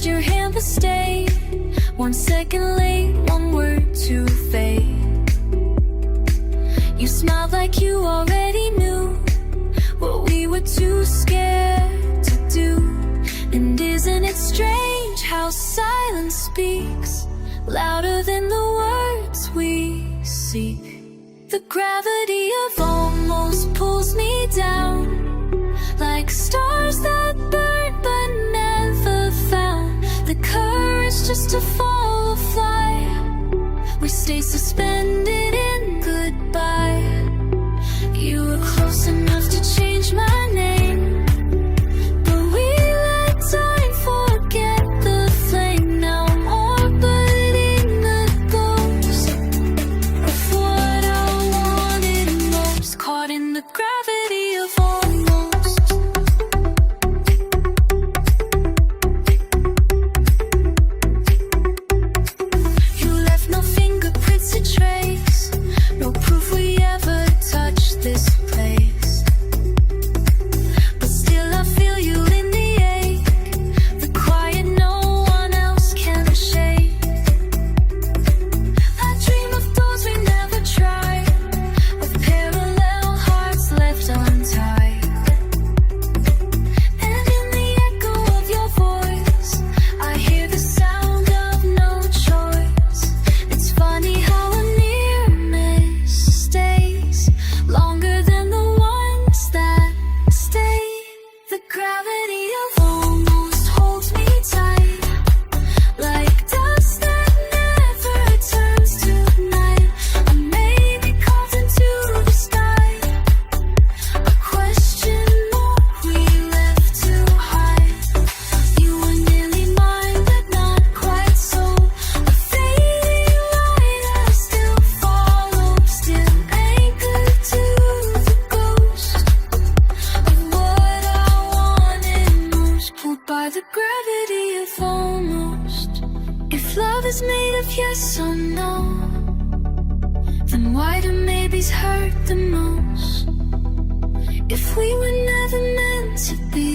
Raised your hand but stayed 1 second late, 1 word too fade. You smiled like you already knew what we were too scared to do. And isn't it strange how silence speaks louder than the words we seek? The gravity of almost pulls me down, like stars that burn but never found the courage just to fall or fly. We stay suspended in goodbye. You were close enough to change my name, but we let time forget the flame. Now I'm orbiting the ghost of what I wanted most, caught in the gravity of almost. You left no fingerprints to trace, no proof we ever touched this place. But still I feel you in the ache, the quiet no one else can shake. I dream of doors we never tried, of parallel hearts left untied. And in the echo of your voice, I hear the sound of no choice. It's funny how a near miss stays longer than the ones that stay. The gravity of almost holds me tight, like dust that never turns to night. I may be called into the sky, a question more we left to hide. You were nearly mine, but not quite so. A fading light I still follow, still anchored to the ghost of what I wanted most, pulled by the gravity of almost. If love is made of yes or no, then why do maybes hurt the most? If we were never meant to be,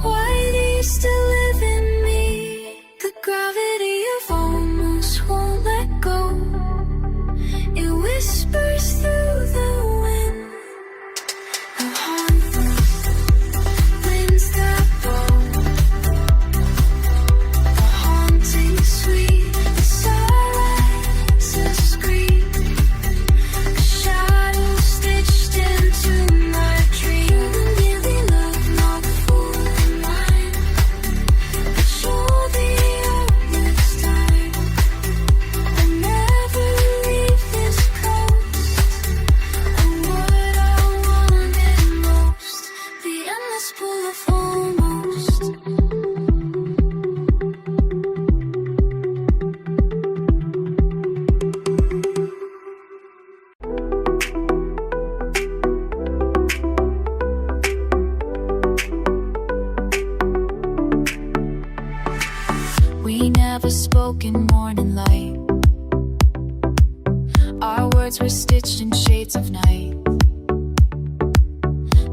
why do you still live in me? The gravity of almost won't let go. It whispers through the wind, the harmless winds that blow, the haunting sweet, the silences scream, a shadow stitched into my dream. Nearly love, not full of mine, but you're the earliest time. I never leave this coast, and what I wanted most, the endless pull of almost. We never spoke in morning light. Our words were stitched in shades of night.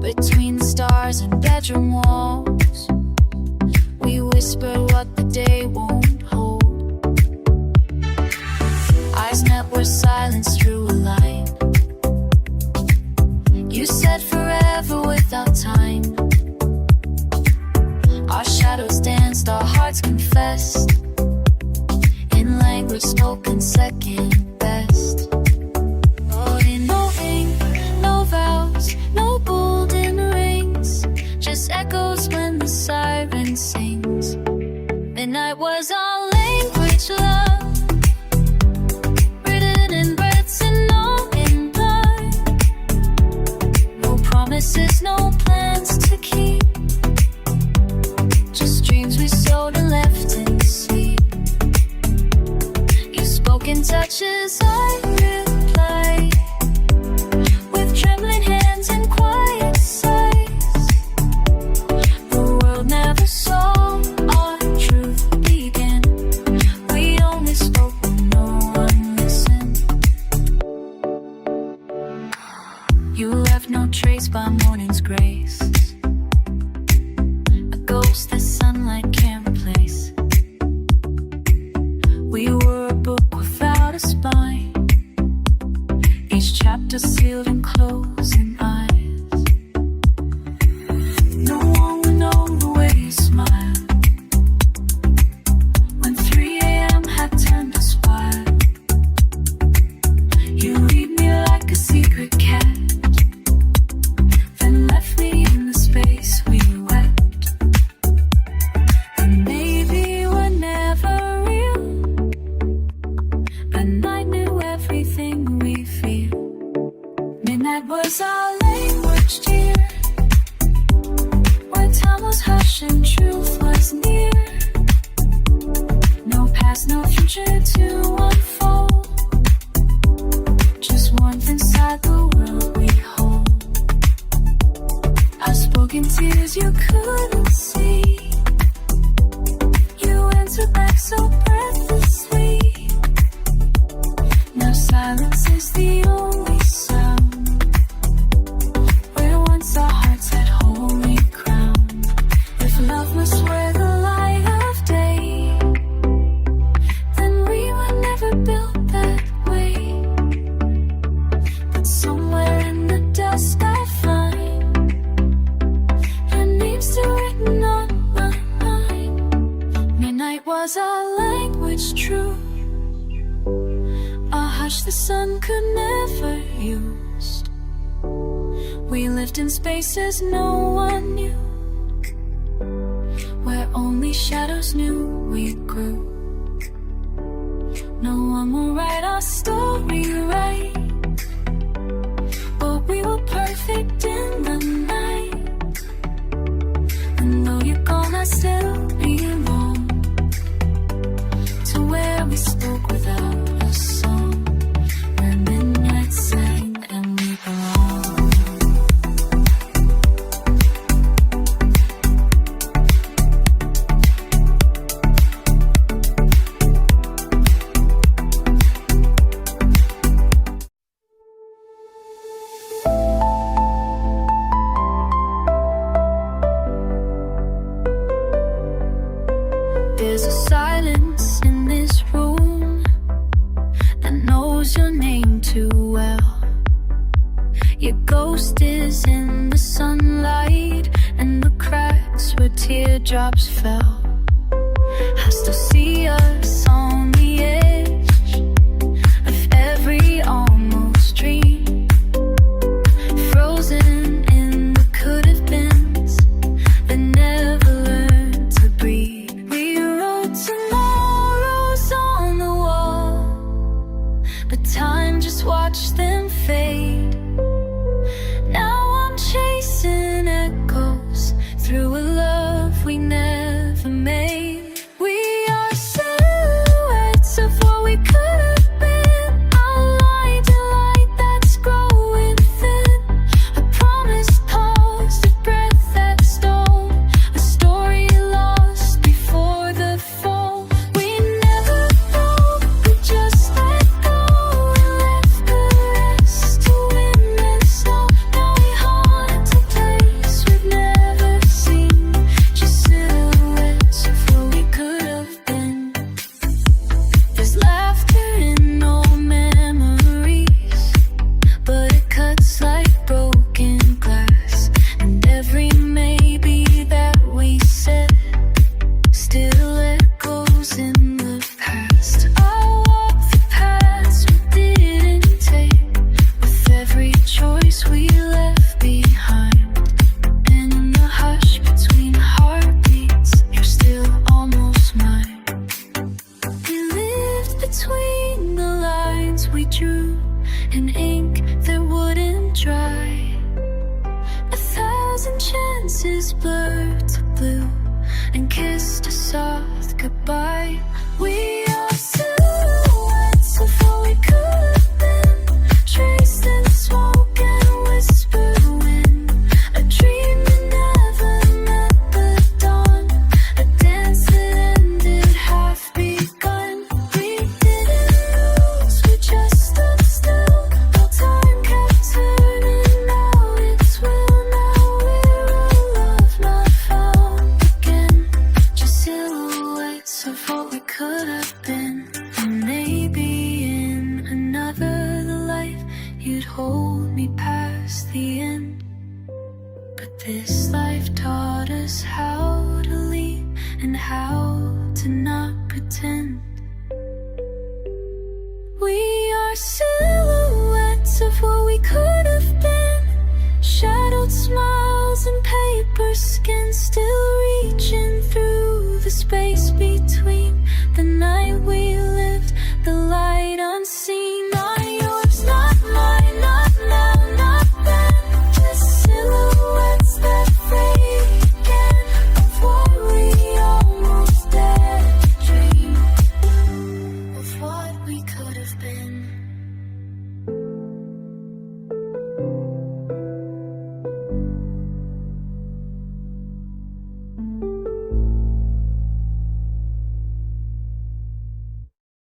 Between the stars and bedroom walls, we whispered what the day won't hold. Eyes met where silence drew a line. You said forever without time. Our shadows danced, our hearts confessed, in language spoken second best. Oh, in no ink, no vows, no golden rings, just echoes when the siren sings. Midnight was our language, love, written in breaths and not in blood. No promises, no plans to keep, just dreams we sowed and left in sleep. You spoke in touches, I replied, with trembling hands and quiet sighs. The world never saw our truth begin. We only spoke when no one listened. You left no trace by morning's grace, a ghost that sunlight can't night knew everything we feel. Midnight was our language, dear, where time was hushed and truth was near. No past, no future to unfold, just warmth inside the world we hold. Unspoken tears you couldn't see, you answered back so breathlessly. Now silence is the only sound, where once our hearts had holy ground. If love must wear the light of day, then we were never built that way. But somewhere in the dust I find your name still written on my mind. Midnight was our language true, a hush the sun could never use. We lived in spaces no one knew, where only shadows knew we grew. No one will write our story right, but we were perfect in the night. And though you're gone, I still belong to where we spoke without a song, where midnight sang and we belong. There's a silence in this room that knows your name too well. Your ghost is in the sunlight and the cracks where teardrops fell. I still see us on the edge of every almost dream, frozen in the could have beens that never learned to breathe. We wrote tomorrows on the wall, but time just watched them fade. Now I'm chasing echoes through a love we never made. We are silhouettes of what we could have been, a light delight that's growing thin, a promised pause, a breath that stole, a story lost before the fall. We never broke, we just let go and left the rest to wind and snow. Now we haunt a place we've never seen, just silhouettes of what we could have been. There's laughter in old memories, but it cuts like broken glass. And every maybe that we said still echoes in the past. I walk the paths we didn't take, with every choice we left behind. And in the hush between heartbeats, you're still almost mine. We lived between the lines we drew in ink that wouldn't dry. 1,000 chances blurred to blue and kissed a soft goodbye. We are silhouettes of what we could have been, traced in smoke and whispered wind. A dream that never met the dawn, a dance that ended half begun. We didn't lose, we just stood still, while time kept turning. Now it's will, now we're a love not found again, just silhouettes of what we could have been. And maybe in another life you'd hold me past the end, but this life taught us how to leave and how to not pretend. We are silhouettes of what we could have been, shadowed smiles and paper skin, still reaching through the space between the night we lived, the light unseen. could have been.